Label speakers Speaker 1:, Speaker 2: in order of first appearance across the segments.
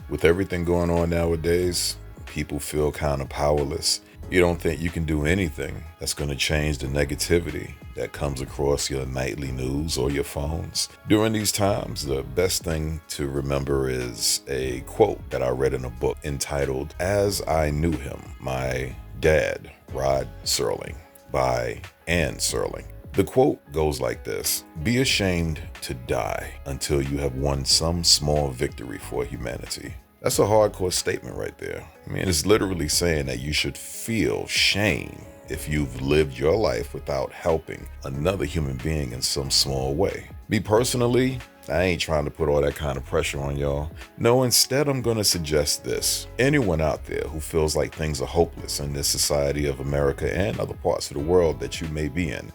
Speaker 1: With everything going on nowadays, people feel kind of powerless. You don't think you can do anything that's going to change the negativity that comes across your nightly news or your phones. During these times, the best thing to remember is a quote that I read in a book entitled As I Knew Him, My Dad, Rod Serling, by Anne Serling. The quote goes like this: "Be ashamed to die until you have won some small victory for humanity." That's a hardcore statement right there. I mean, it's literally saying that you should feel shame if you've lived your life without helping another human being in some small way. Me personally, I ain't trying to put all that kind of pressure on y'all. No, instead, I'm going to suggest this. Anyone out there who feels like things are hopeless in this society of America and other parts of the world that you may be in,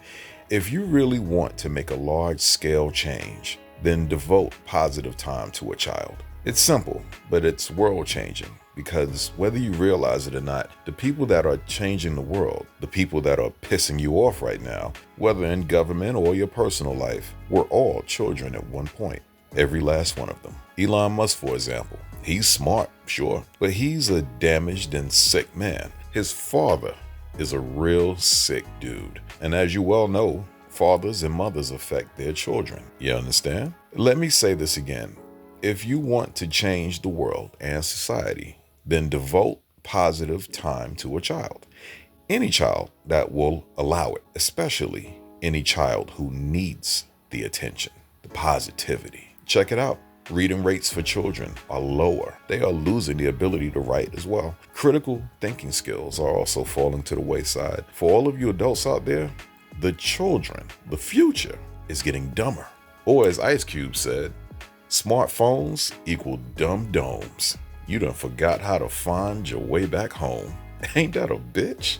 Speaker 1: if you really want to make a large-scale change, then devote positive time to a child. It's simple, but it's world-changing, because whether you realize it or not, the people that are changing the world, the people that are pissing you off right now, whether in government or your personal life, were all children at one point. Every last one of them. Elon Musk, for example, he's smart, sure, but he's a damaged and sick man. His father is a real sick dude. And as you well know, fathers and mothers affect their children. You understand? Let me say this again. If you want to change the world and society, then devote positive time to a child. Any child that will allow it, especially any child who needs the attention, the positivity. Check it out. Reading rates for children are lower. They are losing the ability to write as well. Critical thinking skills are also falling to the wayside. For all of you adults out there, the children, the future, is getting dumber. Or as Ice Cube said, smartphones equal dumb domes. You done forgot how to find your way back home. Ain't that a bitch?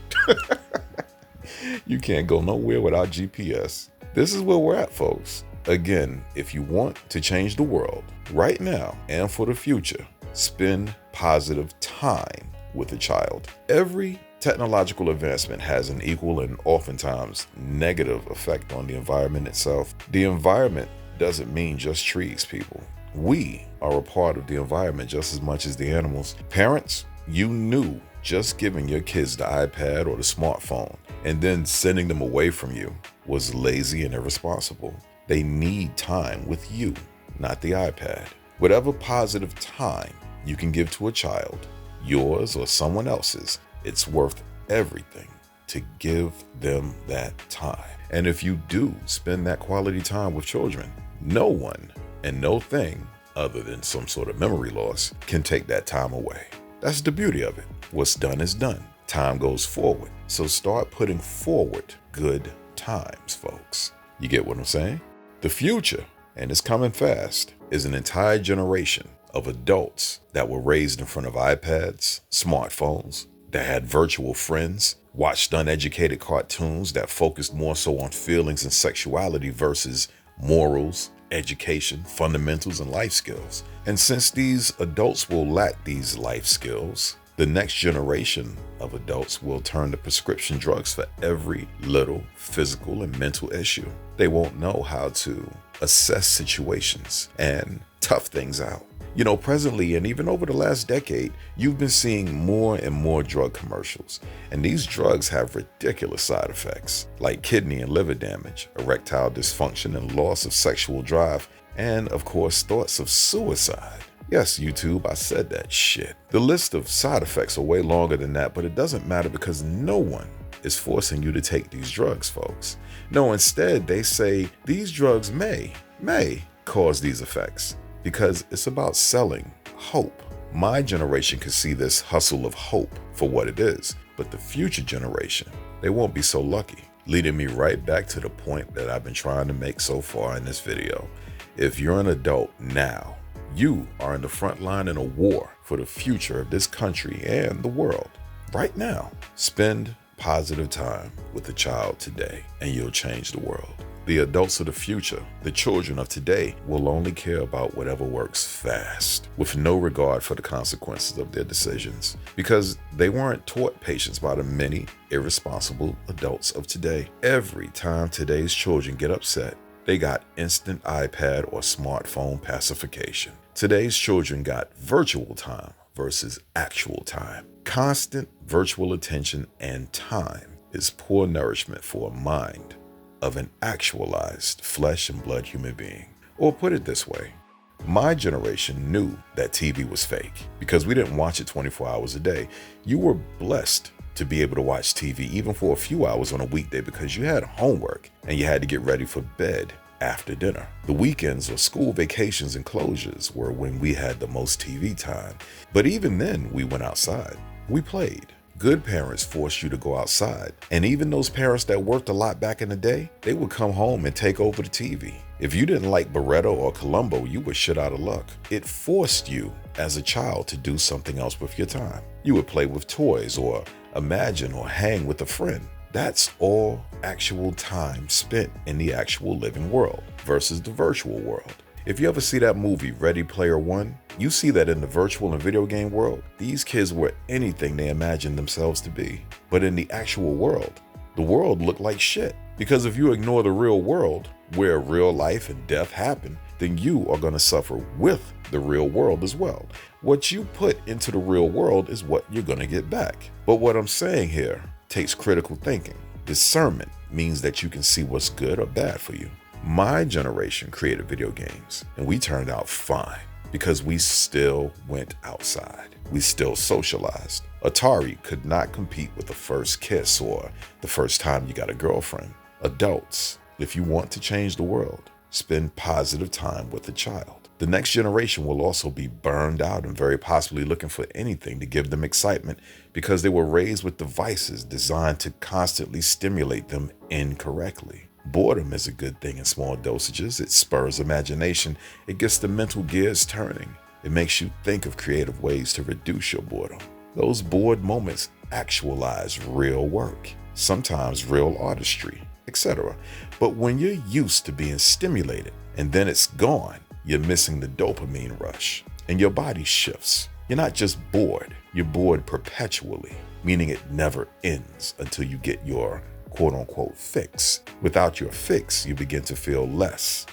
Speaker 1: You can't go nowhere without GPS. This is where we're at, folks. Again, if you want to change the world right now and for the future, spend positive time with a child. Every technological advancement has an equal and oftentimes negative effect on the environment itself. The environment doesn't mean just trees, people. We are a part of the environment just as much as the animals. Parents, you knew just giving your kids the iPad or the smartphone and then sending them away from you was lazy and irresponsible. They need time with you, not the iPad. Whatever positive time you can give to a child, yours or someone else's, it's worth everything to give them that time. And if you do spend that quality time with children, no one and no thing other than some sort of memory loss can take that time away. That's the beauty of it. What's done is done. Time goes forward. So start putting forward good times, folks. You get what I'm saying? The future, and it's coming fast, is an entire generation of adults that were raised in front of iPads, smartphones, that had virtual friends, watched uneducated cartoons that focused more so on feelings and sexuality versus morals, education, fundamentals, and life skills. And since these adults will lack these life skills, the next generation of adults will turn to prescription drugs for every little physical and mental issue. They won't know how to assess situations and tough things out. You know, presently and even over the last decade, you've been seeing more and more drug commercials. And these drugs have ridiculous side effects like kidney and liver damage, erectile dysfunction and loss of sexual drive, and of course, thoughts of suicide. Yes, YouTube, I said that shit. The list of side effects are way longer than that, but it doesn't matter because no one is forcing you to take these drugs, folks. No, instead, they say these drugs may cause these effects, because it's about selling hope. My generation can see this hustle of hope for what it is, but the future generation, they won't be so lucky. Leading me right back to the point that I've been trying to make so far in this video. If you're an adult now, you are in the front line in a war for the future of this country and the world. Right now, spend positive time with a child today and you'll change the world. The adults of the future, the children of today, will only care about whatever works fast, with no regard for the consequences of their decisions, because they weren't taught patience by the many irresponsible adults of today. Every time today's children get upset, they got instant iPad or smartphone pacification. Today's children got virtual time versus actual time. Constant virtual attention and time is poor nourishment for a mind of an actualized flesh and blood human being. Or put it this way, my generation knew that TV was fake because we didn't watch it 24 hours a day. You were blessed to be able to watch TV even for a few hours on a weekday because you had homework and you had to get ready for bed after dinner. The weekends or school vacations and closures were when we had the most TV time. But even then, we went outside. We played. Good parents forced you to go outside. And even those parents that worked a lot back in the day, they would come home and take over the TV. If you didn't like Barretto or Columbo, you were shit out of luck. It forced you as a child to do something else with your time. You would play with toys or imagine or hang with a friend. That's all actual time spent in the actual living world versus the virtual world. If you ever see that movie Ready Player One, you see that in the virtual and video game world, these kids were anything they imagined themselves to be. But in the actual world, the world looked like shit. Because if you ignore the real world, where real life and death happen, then you are going to suffer with the real world as well. What you put into the real world is what you're going to get back. But what I'm saying here takes critical thinking. Discernment means that you can see what's good or bad for you. My generation created video games and we turned out fine because we still went outside. We still socialized. Atari could not compete with the first kiss or the first time you got a girlfriend. Adults, if you want to change the world, spend positive time with the child. The next generation will also be burned out and very possibly looking for anything to give them excitement because they were raised with devices designed to constantly stimulate them incorrectly. Boredom is a good thing in small dosages. It spurs imagination. It gets the mental gears turning. It makes you think of creative ways to reduce your boredom. Those bored moments actualize real work, sometimes real artistry, etc. But when you're used to being stimulated and then it's gone, you're missing the dopamine rush and your body shifts. You're not just bored, you're bored perpetually, meaning it never ends until you get your quote-unquote fix. Without your fix, you begin to feel less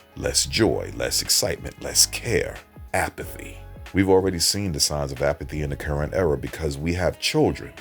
Speaker 1: joy, less excitement, less care, apathy. We've already seen the signs of apathy in the current era because we have children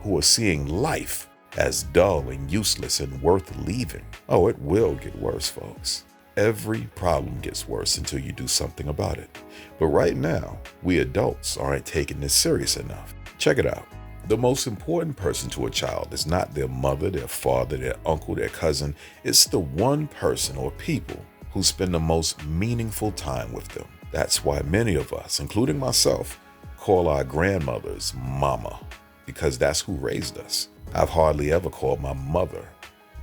Speaker 1: who are seeing life as dull and useless and worth leaving. Oh, it will get worse, folks. Every problem gets worse until you do something about it. But right now, we adults aren't taking this serious enough. Check it out. The most important person to a child is not their mother, their father, their uncle, their cousin. It's the one person or people who spend the most meaningful time with them. That's why many of us, including myself, call our grandmothers mama, because that's who raised us. I've hardly ever called my mother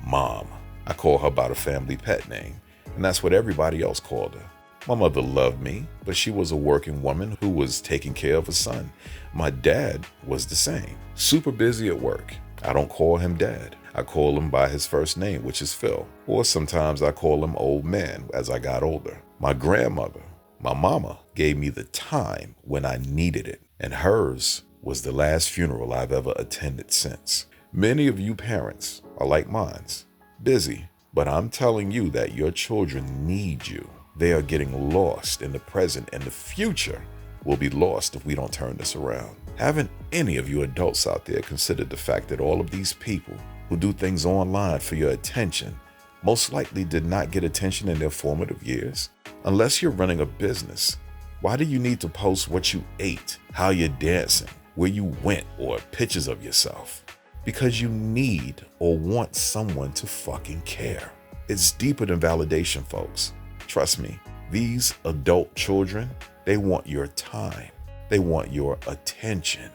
Speaker 1: mom. I call her by the family pet name, and that's what everybody else called her. My mother loved me, but she was a working woman who was taking care of a son. My dad was the same. Super busy at work. I don't call him dad. I call him by his first name, which is Phil. Or sometimes I call him old man as I got older. My grandmother, my mama, gave me the time when I needed it, and hers was the last funeral I've ever attended since. Many of you parents are like mine's, busy, but I'm telling you that your children need you. They are getting lost in the present, and the future will be lost if we don't turn this around. Haven't any of you adults out there considered the fact that all of these people who do things online for your attention most likely did not get attention in their formative years? Unless you're running a business, why do you need to post what you ate, how you're dancing, where you went, or pictures of yourself? Because you need or want someone to fucking care. It's deeper than validation, folks. Trust me, these adult children, they want your time. They want your attention.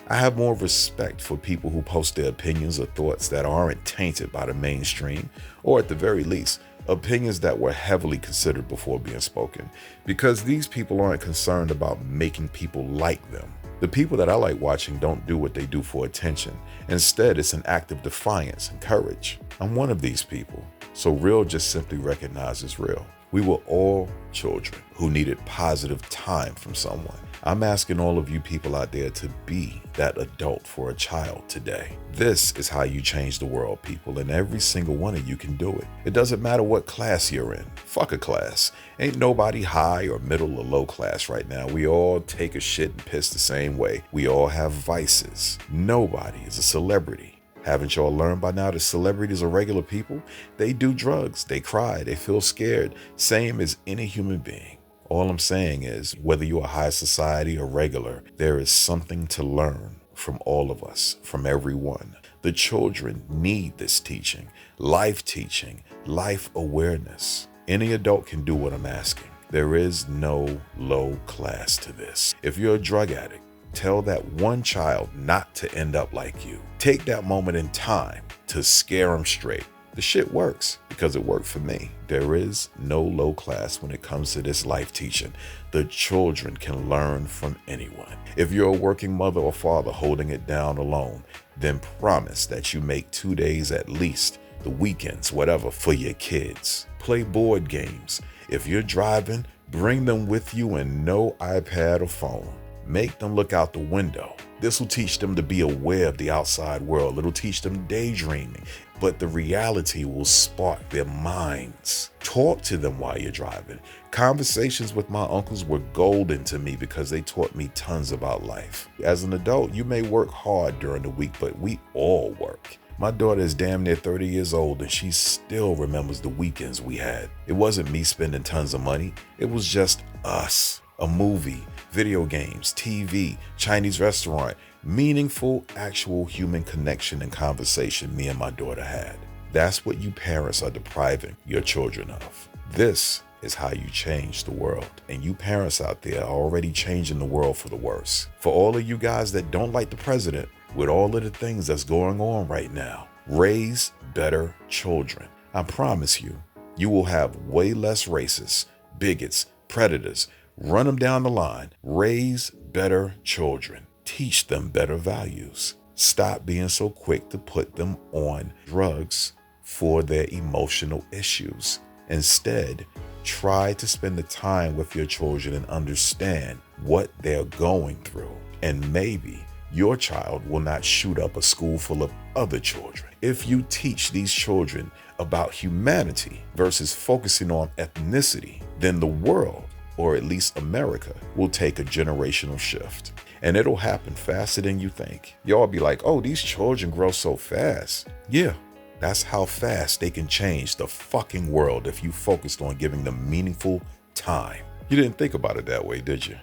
Speaker 1: I have more respect for people who post their opinions or thoughts that aren't tainted by the mainstream, or at the very least, opinions that were heavily considered before being spoken, because these people aren't concerned about making people like them. The people that I like watching don't do what they do for attention. Instead, it's an act of defiance and courage. I'm one of these people. So real just simply recognizes real. We were all children who needed positive time from someone. I'm asking all of you people out there to be that adult for a child today. This is how you change the world, people, and every single one of you can do it. It doesn't matter what class you're in. Fuck a class. Ain't nobody high or middle or low class right now. We all take a shit and piss the same way. We all have vices. Nobody is a celebrity. Haven't y'all learned by now that celebrities are regular people? They do drugs, they cry, they feel scared, same as any human being. All I'm saying is, whether you're high society or regular, there is something to learn from all of us, from everyone. The children need this teaching, life awareness. Any adult can do what I'm asking. There is no low class to this. If you're a drug addict, tell that one child not to end up like you. Take that moment in time to scare them straight. The shit works because it worked for me. There is no low class when it comes to this life teaching. The children can learn from anyone. If you're a working mother or father holding it down alone, then promise that you make 2 days at least, the weekends, whatever, for your kids. Play board games. If you're driving, bring them with you and no iPad or phone. Make them look out the window. This will teach them to be aware of the outside world. It'll teach them daydreaming, but the reality will spark their minds. Talk to them while you're driving. Conversations with my uncles were golden to me because they taught me tons about life. As an adult, you may work hard during the week, but we all work. My daughter is damn near 30 years old and she still remembers the weekends we had. It wasn't me spending tons of money. It was just us. A movie, video games, TV, Chinese restaurant, meaningful, actual human connection and conversation me and my daughter had. That's what you parents are depriving your children of. This is how you change the world. And you parents out there are already changing the world for the worse. For all of you guys that don't like the president, with all of the things that's going on right now, raise better children. I promise you, you will have way less racists, bigots, predators. Run them down the line. Raise better children. Teach them better values. Stop being so quick to put them on drugs for their emotional issues. Instead, try to spend the time with your children and understand what they're going through. And maybe your child will not shoot up a school full of other children. If you teach these children about humanity versus focusing on ethnicity, then the world, or at least America, will take a generational shift. And it'll happen faster than you think. Y'all be like, oh, these children grow so fast. Yeah, that's how fast they can change the fucking world if you focused on giving them meaningful time. You didn't think about it that way, did you?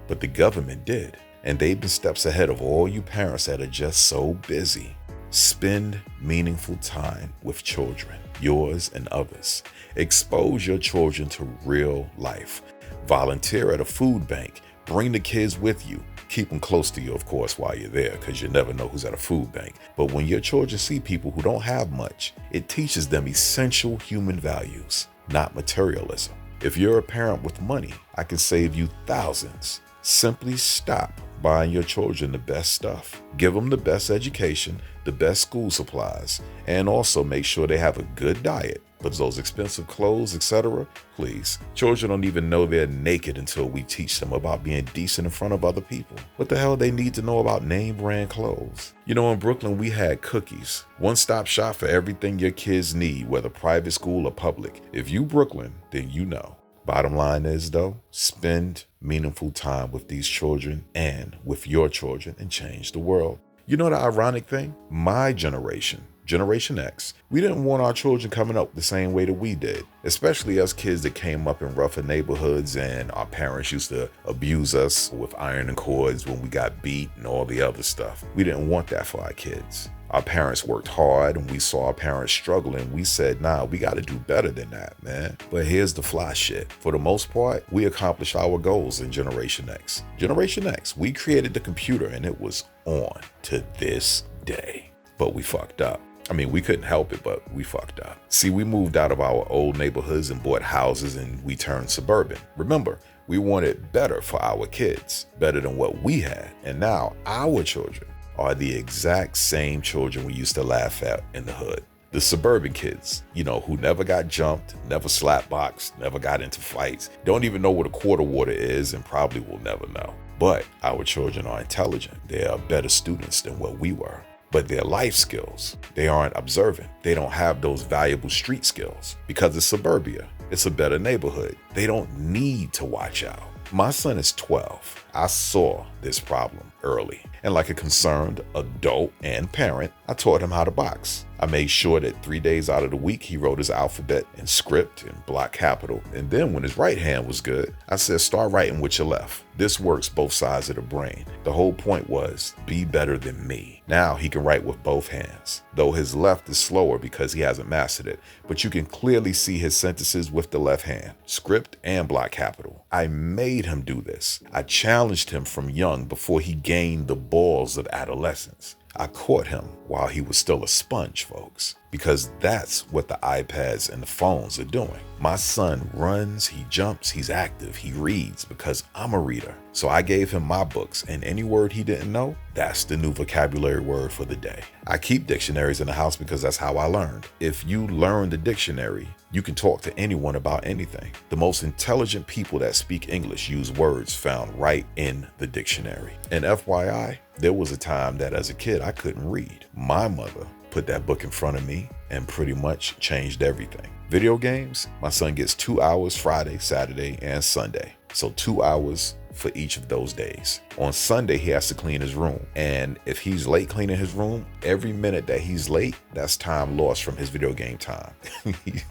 Speaker 1: But the government did. And they've been steps ahead of all you parents that are just so busy. Spend meaningful time with children, yours and others. Expose your children to real life. Volunteer at a food bank. Bring the kids with you. Keep them close to you, of course, while you're there, because you never know who's at a food bank. But when your children see people who don't have much, it teaches them essential human values, not materialism. If you're a parent with money, I can save you thousands. Simply stop buying your children the best stuff. Give them the best education, the best school supplies, and also make sure they have a good diet. But those expensive clothes, etc., please. Children don't even know they're naked until we teach them about being decent in front of other people. What the hell they need to know about name brand clothes? You know, in Brooklyn, we had Cookies. One-stop shop for everything your kids need, whether private school or public. If you Brooklyn, then you know. Bottom line is, though, spend meaningful time with these children and with your children and change the world. You know the ironic thing? My generation, Generation X, we didn't want our children coming up the same way that we did, especially us kids that came up in rougher neighborhoods and our parents used to abuse us with ironing cords when we got beat and all the other stuff. We didn't want that for our kids. Our parents worked hard and we saw our parents struggling. We said, nah, we got to do better than that, man. But here's the fly shit. For the most part, we accomplished our goals in Generation X. Generation X, we created the computer and it was on to this day. But we fucked up. I mean, we couldn't help it, but we fucked up. See, we moved out of our old neighborhoods and bought houses and we turned suburban. Remember, we wanted better for our kids, better than what we had. And now our children are the exact same children we used to laugh at in the hood. The suburban kids, who never got jumped, never slapboxed, never got into fights, don't even know what a quarter water is, and probably will never know. But our children are intelligent. They are better students than what we were. But their life skills, they aren't observant. They don't have those valuable street skills because it's suburbia. It's a better neighborhood. They don't need to watch out. My son is 12. I saw this problem early. And like a concerned adult and parent, I taught him how to box. I made sure that 3 days out of the week, he wrote his alphabet in script and block capital. And then when his right hand was good, I said, start writing with your left. This works both sides of the brain. The whole point was, be better than me. Now he can write with both hands, though his left is slower because he hasn't mastered it. But you can clearly see his sentences with the left hand, script and block capital. I made him do this. I challenged him from young before he gained the balls of adolescence. I caught him while he was still a sponge, folks, because that's what the iPads and the phones are doing. My son runs, he jumps, he's active, he reads because I'm a reader. So I gave him my books, and any word he didn't know, that's the new vocabulary word for the day. I keep dictionaries in the house because that's how I learned. If you learn the dictionary, you can talk to anyone about anything. The most intelligent people that speak English use words found right in the dictionary. And FYI, there was a time that as a kid, I couldn't read. My mother put that book in front of me and pretty much changed everything. Video games, my son gets 2 hours Friday, Saturday, and Sunday. So 2 hours for each of those days. On Sunday, he has to clean his room. And if he's late cleaning his room, every minute that he's late, that's time lost from his video game time.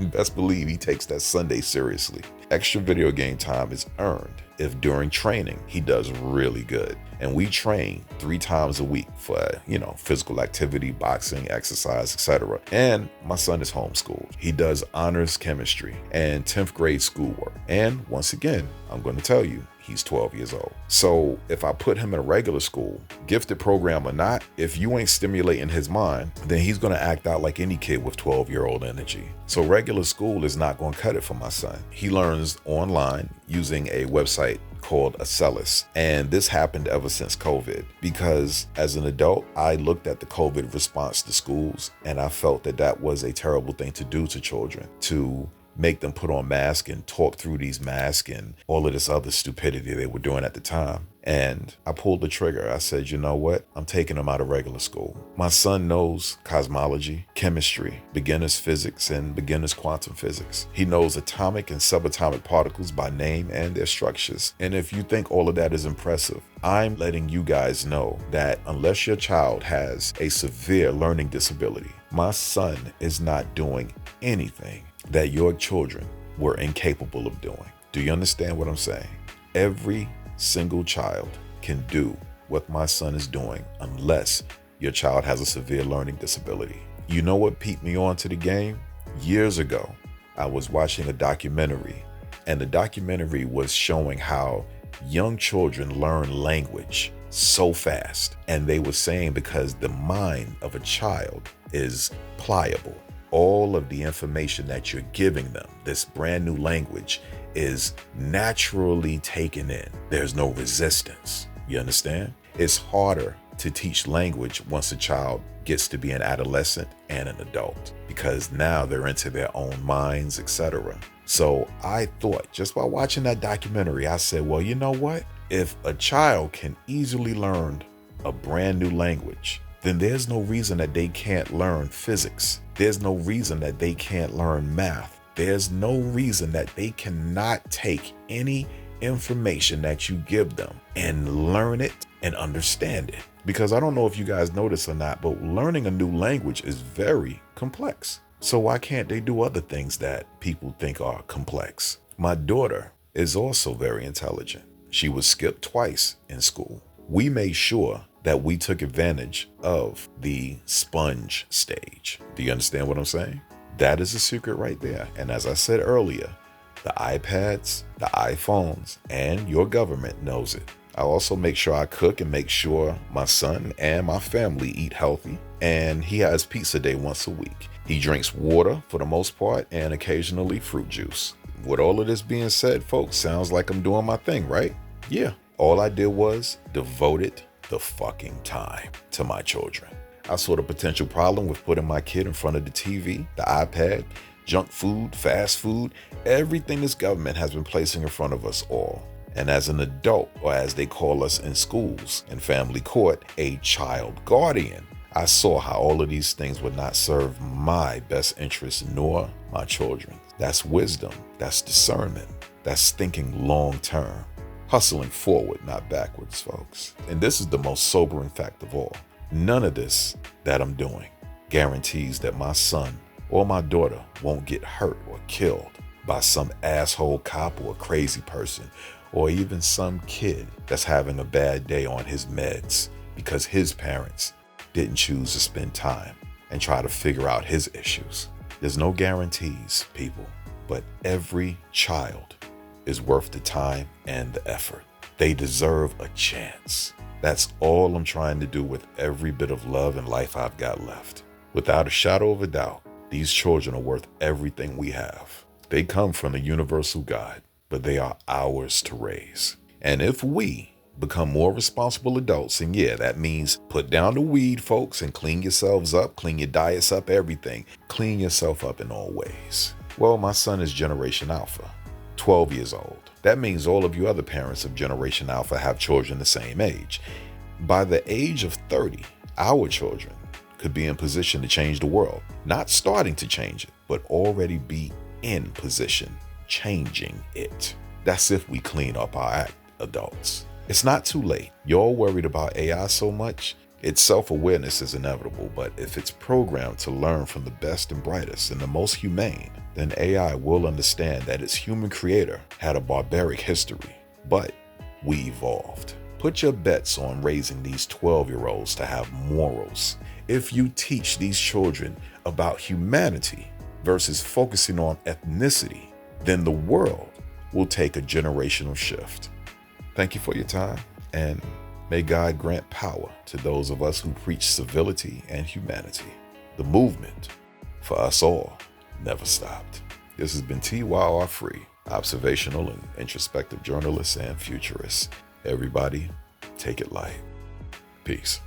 Speaker 1: Best believe he takes that Sunday seriously. Extra video game time is earned if during training he does really good. And we train 3 times a week for, physical activity, boxing, exercise, etc. And my son is homeschooled. He does honors chemistry and 10th grade schoolwork. And once again, I'm going to tell you, he's 12 years old. So if I put him in a regular school, gifted program or not, if you ain't stimulating his mind, then he's going to act out like any kid with 12-year-old energy. So regular school is not going to cut it for my son. He learns online using a website called Acellus. And this happened ever since COVID, because as an adult, I looked at the COVID response to schools and I felt that that was a terrible thing to do to children, to make them put on masks and talk through these masks and all of this other stupidity they were doing at the time. And I pulled the trigger. I said, you know what? I'm taking him out of regular school. My son knows cosmology, chemistry, beginner's physics, and beginner's quantum physics. He knows atomic and subatomic particles by name and their structures. And if you think all of that is impressive, I'm letting you guys know that unless your child has a severe learning disability, my son is not doing anything that your children were incapable of doing. Do you understand what I'm saying? Every single child can do what my son is doing unless your child has a severe learning disability. You know what piqued me on to the game? Years ago, I was watching a documentary, and the documentary was showing how young children learn language so fast. And they were saying because the mind of a child is pliable, all of the information that you're giving them, this brand new language, is naturally taken in. There's no resistance. You understand? It's harder to teach language once a child gets to be an adolescent and an adult, because now they're into their own minds, etc. So I thought, just by watching that documentary, I said, well, you know what? If a child can easily learn a brand new language, then there's no reason that they can't learn physics. There's no reason that they can't learn math. There's no reason that they cannot take any information that you give them and learn it and understand it. Because I don't know if you guys know this or not, but learning a new language is very complex. So why can't they do other things that people think are complex? My daughter is also very intelligent. She was skipped twice in school. We made sure that we took advantage of the sponge stage. Do you understand what I'm saying? That is a secret right there. And as I said earlier, the iPads, the iPhones, and your government knows it. I also make sure I cook and make sure my son and my family eat healthy. And he has pizza day once a week. He drinks water for the most part and occasionally fruit juice. With all of this being said, folks, sounds like I'm doing my thing, right? Yeah. All I did was devoted the fucking time to my children. I saw the potential problem with putting my kid in front of the TV, the iPad, junk food, fast food, everything this government has been placing in front of us all. And as an adult, or as they call us in schools and family court, a child guardian, I saw how all of these things would not serve my best interests nor my children. That's wisdom. That's discernment. That's thinking long term. Hustling forward, not backwards, folks. And this is the most sobering fact of all. None of this that I'm doing guarantees that my son or my daughter won't get hurt or killed by some asshole cop or crazy person, or even some kid that's having a bad day on his meds because his parents didn't choose to spend time and try to figure out his issues. There's no guarantees, people, but every child is worth the time and the effort. They deserve a chance. That's all I'm trying to do with every bit of love and life I've got left. Without a shadow of a doubt, these children are worth everything we have. They come from the universal God, but they are ours to raise. And if we become more responsible adults, and yeah, that means put down the weed, folks, and clean yourselves up, clean your diets up, everything. Clean yourself up in all ways. Well, my son is Generation Alpha, 12 years old. That means all of you other parents of Generation Alpha have children the same age. By the age of 30, our children could be in position to change the world. Not starting to change it, but already be in position, changing it. That's if we clean up our act, adults. It's not too late. You're all worried about AI so much. Its self-awareness is inevitable, but if it's programmed to learn from the best and brightest and the most humane, then AI will understand that its human creator had a barbaric history, but we evolved. Put your bets on raising these 12-year-olds to have morals. If you teach these children about humanity versus focusing on ethnicity, then the world will take a generational shift. Thank you for your time, and may God grant power to those of us who preach civility and humanity. The movement for us all never stopped. This has been TYR Free, observational and introspective journalist and futurist. Everybody, take it light. Peace.